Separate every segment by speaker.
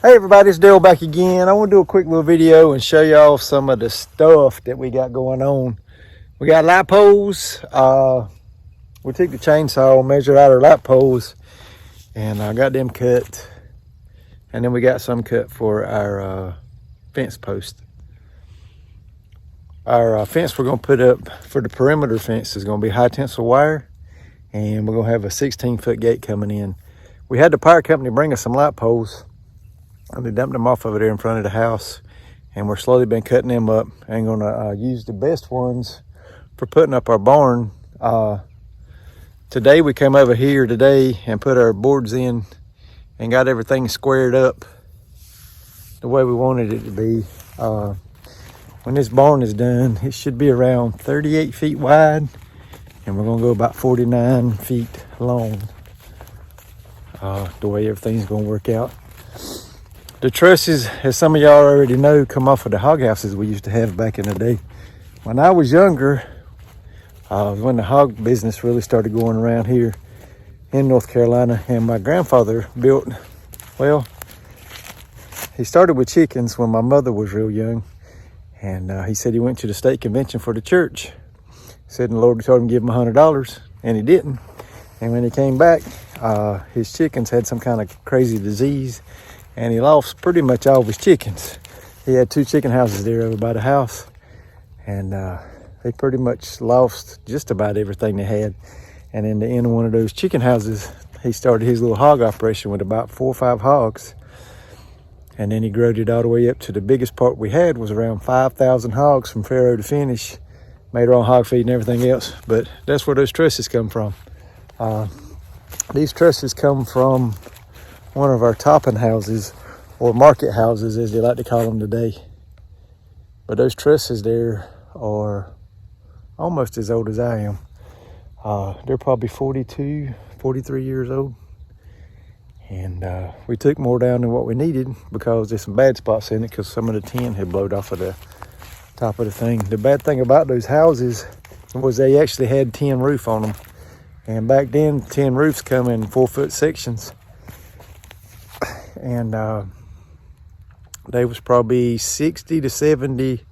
Speaker 1: Hey everybody, it's Daryl back again. I want to do a quick little video and show y'all some of the stuff that we got going on. We got light poles. We took the chainsaw, measured out our light poles, and I got them cut. And then we got some cut for our fence post. Our fence we're going to put up for the perimeter fence is going to be high tensile wire, and we're going to have a 16-foot gate coming in. We had the power company bring us some light poles, and they dumped them off over there in front of the house, and we're slowly been cutting them up and gonna use the best ones for putting up our barn. Today we came over here today and put our boards in and got everything squared up the way we wanted it to be. When this barn is done, it should be around 38 feet wide, and we're gonna go about 49 feet long. The way everything's gonna work out. The trusses, as some of y'all already know, come off of the hog houses we used to have back in the day. When I was younger, when the hog business really started going around here in North Carolina, and my grandfather built, well, he started with chickens when my mother was real young, and he said he went to the state convention for the church. Said the Lord told him to give him $100, and he didn't. And when he came back, his chickens had some kind of crazy disease, and he lost pretty much all of his chickens. He had 2 chicken houses there over by the house, and they pretty much lost just about everything they had. And in the end of one of those chicken houses, he started his little hog operation with about 4 or 5 hogs. And then he growed it all the way up to the biggest part we had was around 5,000 hogs from farrow to finish. Made our own hog feed and everything else, but that's where those trusses come from. These trusses come from one of our topping houses, or market houses as they like to call them today. But those trusses there are almost as old as I am. They're probably 42, 43 years old. And we took more down than what we needed because there's some bad spots in it because some of the tin had blowed off of the top of the thing. The bad thing about those houses was they actually had tin roof on them. And back then, tin roofs come in 4-foot sections. And there was probably 60 to 70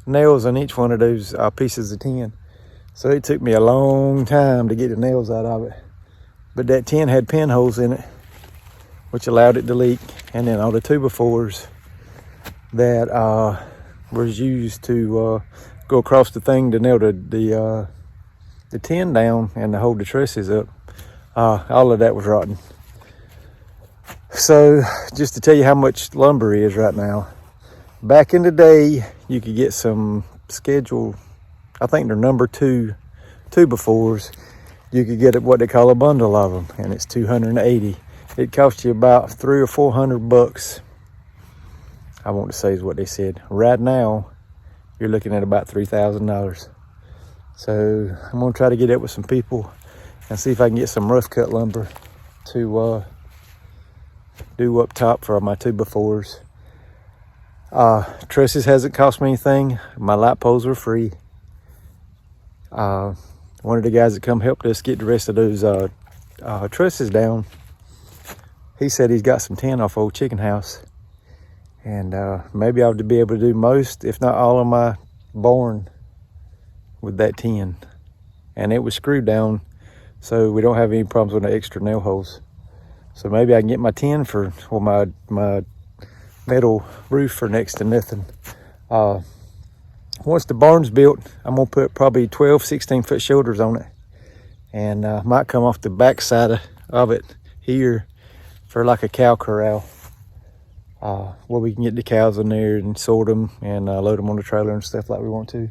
Speaker 1: nails on each one of those pieces of tin. So it took me a long time to get the nails out of it. But that tin had pinholes in it, which allowed it to leak. And then all the 2x4s that was used to go across the thing to nail the tin down and to hold the trusses up, all of that was rotten. So just to tell you how much lumber is right now, back in the day you could get some scheduled, I think they're number 2 2x4s. You could get what they call a bundle of them, and it's $280. It costs you about $300 or $400. I want to say is what they said. Right now you're looking at about $3,000. So I'm gonna try to get up with some people and see if I can get some rough cut lumber to do up top for my 2x4s. Trusses hasn't cost me anything. My light poles are free. One of the guys that come helped us get the rest of those trusses down, he said he's got some tin off old chicken house, and maybe I'll be able to do most, if not all, of my barn with that tin. And it was screwed down, so we don't have any problems with the extra nail holes. So maybe I can get my tin for, or my metal roof for next to nothing. Once the barn's built, I'm gonna put probably 12, 16-foot shoulders on it, and might come off the back side of it here for like a cow corral, where we can get the cows in there and sort them and load them on the trailer and stuff like we want to.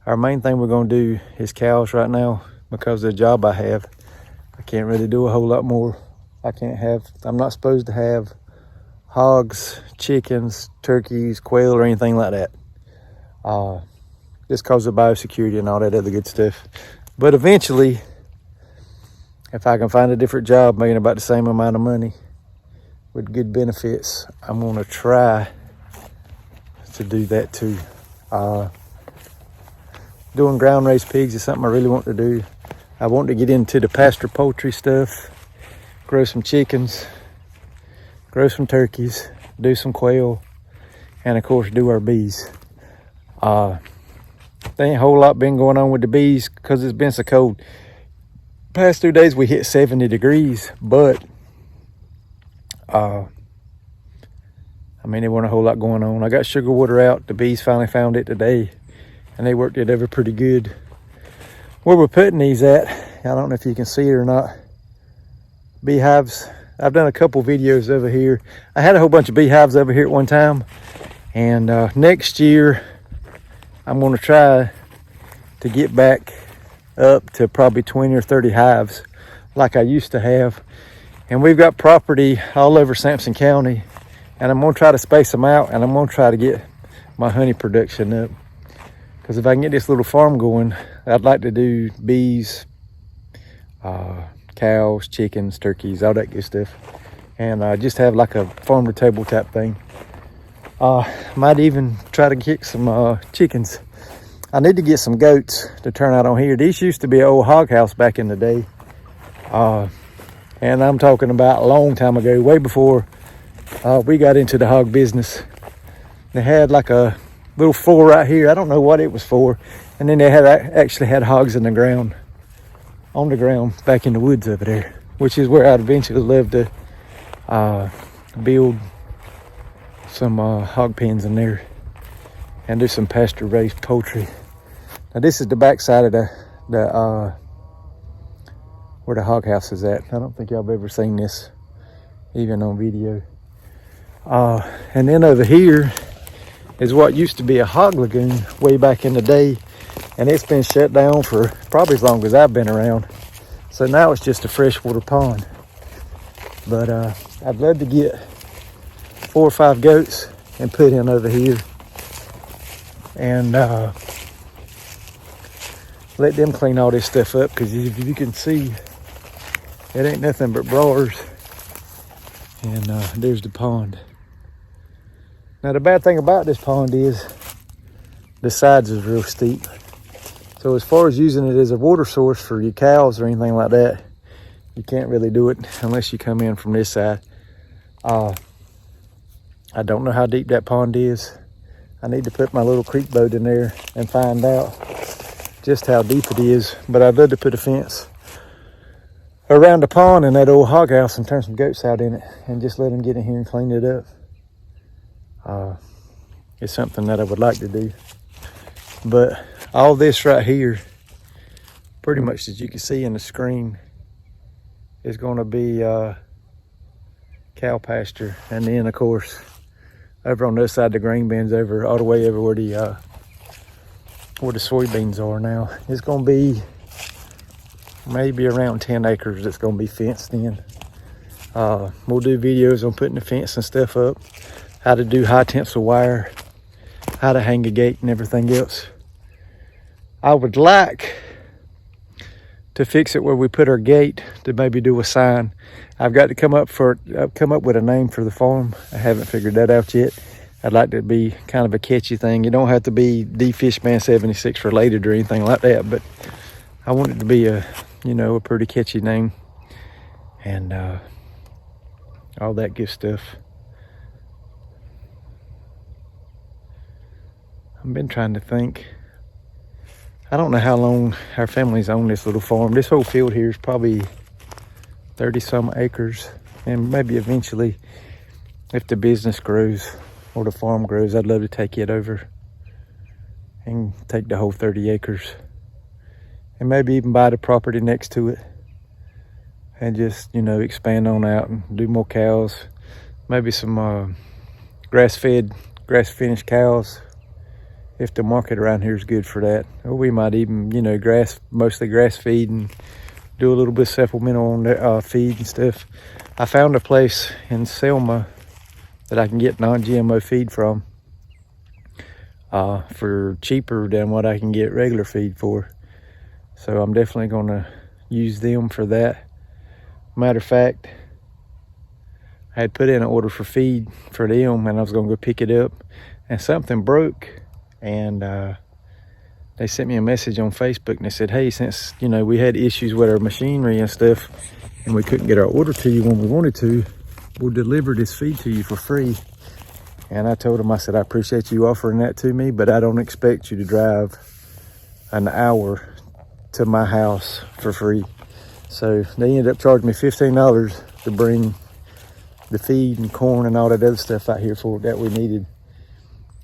Speaker 1: Our main thing we're gonna do is cows right now because of the job I have. I can't really do a whole lot more. I'm not supposed to have hogs, chickens, turkeys, quail, or anything like that. Just cause of biosecurity and all that other good stuff. But eventually, if I can find a different job making about the same amount of money with good benefits, I'm gonna try to do that too. Doing ground raised pigs is something I really want to do. I want to get into the pasture poultry stuff, grow some chickens, grow some turkeys, do some quail, and of course do our bees. There ain't a whole lot been going on with the bees because it's been so cold. Past 2 days we hit 70 degrees, but I mean, there wasn't a whole lot going on. I got sugar water out. The bees finally found it today, and they worked it over pretty good. Where we're putting these at, I don't know if you can see it or not. Beehives. I've done a couple videos over here. I had a whole bunch of beehives over here at one time, and next year I'm going to try to get back up to probably 20 or 30 hives like I used to have. And we've got property all over Sampson County, and I'm going to try to space them out, and I'm going to try to get my honey production up. Because if I can get this little farm going, I'd like to do bees, cows, chickens, turkeys, all that good stuff. And just have like a farm to table type thing. Might even try to get some chickens. I need to get some goats to turn out on here. These used to be an old hog house back in the day. And I'm talking about a long time ago, way before we got into the hog business. They had like a little floor right here. I don't know what it was for. And then they actually had hogs in the ground, on the ground, back in the woods over there, which is where I'd eventually love to build some hog pens in there and do some pasture raised poultry. Now this is the back side of the where the hog house is at. I don't think y'all have ever seen this, even on video. And then over here is what used to be a hog lagoon way back in the day, and it's been shut down for probably as long as I've been around. So now it's just a freshwater pond. But I'd love to get 4 or 5 goats and put in over here, and let them clean all this stuff up, because if you can see, it ain't nothing but brawlers. And there's the pond. Now the bad thing about this pond is the sides is real steep. So as far as using it as a water source for your cows or anything like that, you can't really do it unless you come in from this side. I don't know how deep that pond is. I need to put my little creek boat in there and find out just how deep it is. But I'd love to put a fence around the pond in that old hog house and turn some goats out in it and just let them get in here and clean it up. It's something that I would like to do. But all this right here, pretty much as you can see in the screen, is going to be cow pasture. And then of course over on the other side, the grain bins over all the way over where the soybeans are now, it's going to be maybe around 10 acres that's going to be fenced in. We'll do videos on putting the fence and stuff up, how to do high tensile wire, how to hang a gate and everything else. I would like to fix it where we put our gate, to maybe do a sign. I've got to come up with a name for the farm. I haven't figured that out yet. I'd like to be kind of a catchy thing. You don't have to be D Fishman 76 related or anything like that, but I want it to be a pretty catchy name, and all that good stuff. I've been trying to think. I don't know how long our family's owned this little farm. This whole field here is probably 30 some acres, and maybe eventually, if the business grows or the farm grows, I'd love to take it over and take the whole 30 acres and maybe even buy the property next to it and just, expand on out and do more cows, maybe some grass-finished cows, if the market around here is good for that. Or we might even, mostly grass feed and do a little bit of supplemental on the feed and stuff. I found a place in Selma that I can get non-GMO feed from for cheaper than what I can get regular feed for. So I'm definitely going to use them for that. Matter of fact, I had put in an order for feed for them, and I was going to go pick it up, and something broke. And they sent me a message on Facebook, and they said, hey, since we had issues with our machinery and stuff, and we couldn't get our order to you when we wanted to, we'll deliver this feed to you for free. And I told him, I said, I appreciate you offering that to me, but I don't expect you to drive an hour to my house for free. So they ended up charging me $15 to bring the feed and corn and all that other stuff out here for that we needed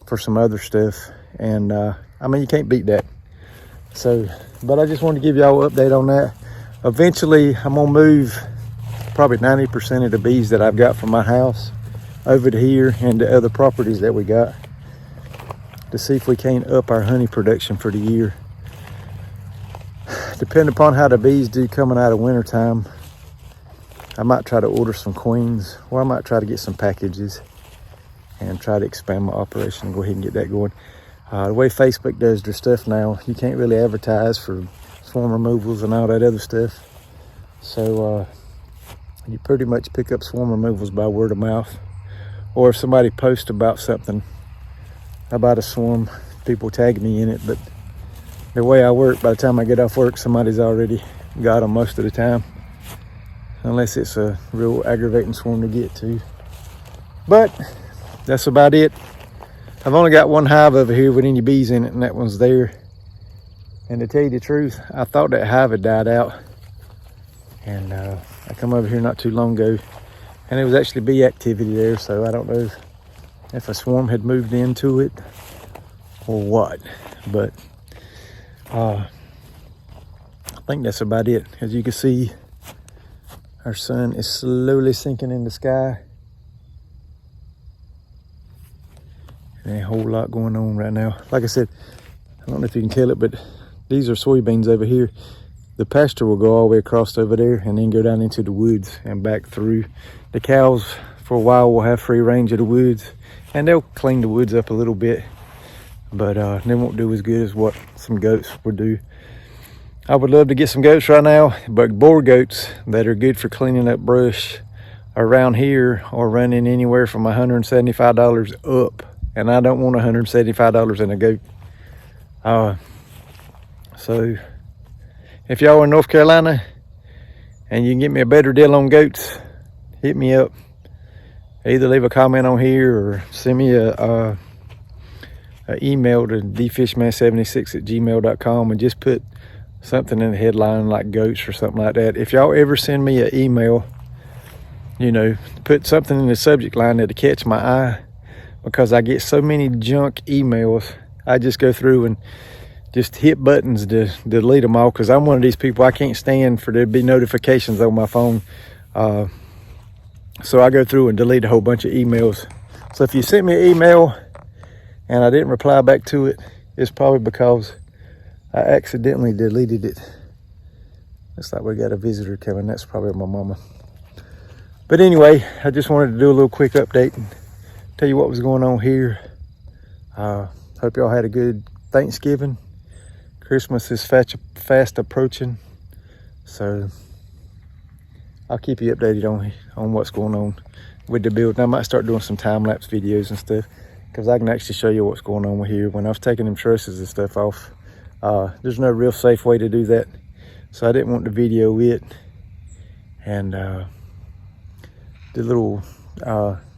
Speaker 1: for some other stuff. And I mean, you can't beat that. So, but I just wanted to give y'all an update on that. Eventually, I'm gonna move probably 90% of the bees that I've got from my house over to here and to other properties that we got to see if we can't up our honey production for the year. Depending upon how the bees do coming out of winter time, I might try to order some queens, or I might try to get some packages and try to expand my operation and go ahead and get that going. The way Facebook does their stuff now, you can't really advertise for swarm removals and all that other stuff. So you pretty much pick up swarm removals by word of mouth. Or if somebody posts about something, about a swarm, people tag me in it. But the way I work, by the time I get off work, somebody's already got them most of the time. Unless it's a real aggravating swarm to get to. But that's about it. I've only got one hive over here with any bees in it, and that one's there. And to tell you the truth, I thought that hive had died out. And I come over here not too long ago, and there was actually bee activity there, so I don't know if a swarm had moved into it or what. But I think that's about it. As you can see, our sun is slowly sinking in the sky. Ain't a whole lot going on right now. Like I said, I don't know if you can tell it, but these are soybeans over here. The pasture will go all the way across over there and then go down into the woods and back through. The cows for a while will have free range of the woods, and they'll clean the woods up a little bit, but they won't do as good as what some goats would do. I would love to get some goats right now, but boar goats that are good for cleaning up brush around here are running anywhere from $175 up. And I don't want $175 in a goat. So if y'all are in North Carolina and you can get me a better deal on goats, hit me up. Either leave a comment on here or send me a email to dfishman76@gmail.com and just put something in the headline like goats or something like that. If y'all ever send me an email, you know, put something in the subject line that'll catch my eye, because I get so many junk emails. I just go through and just hit buttons to delete them all, because I'm one of these people, I can't stand for there to be notifications on my phone. So I go through and delete a whole bunch of emails. So if you sent me an email and I didn't reply back to it, it's probably because I accidentally deleted it. Looks like we got a visitor coming. That's probably my mama. But anyway, I just wanted to do a little quick update and tell you what was going on here. Hope y'all had a good Thanksgiving. Christmas is fast approaching, so I'll keep you updated on what's going on with the build. And I might start doing some time-lapse videos and stuff, because I can actually show you what's going on with here. When I was taking them trusses and stuff off, there's no real safe way to do that, so I didn't want to video it. And the little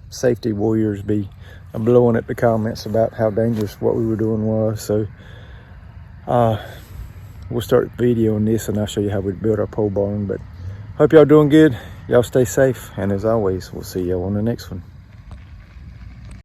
Speaker 1: safety warriors be blowing up the comments about how dangerous what we were doing was. So we'll start videoing this, and I'll show you how we build our pole barn. But hope y'all doing good. Y'all stay safe, and as always, we'll see y'all on the next one.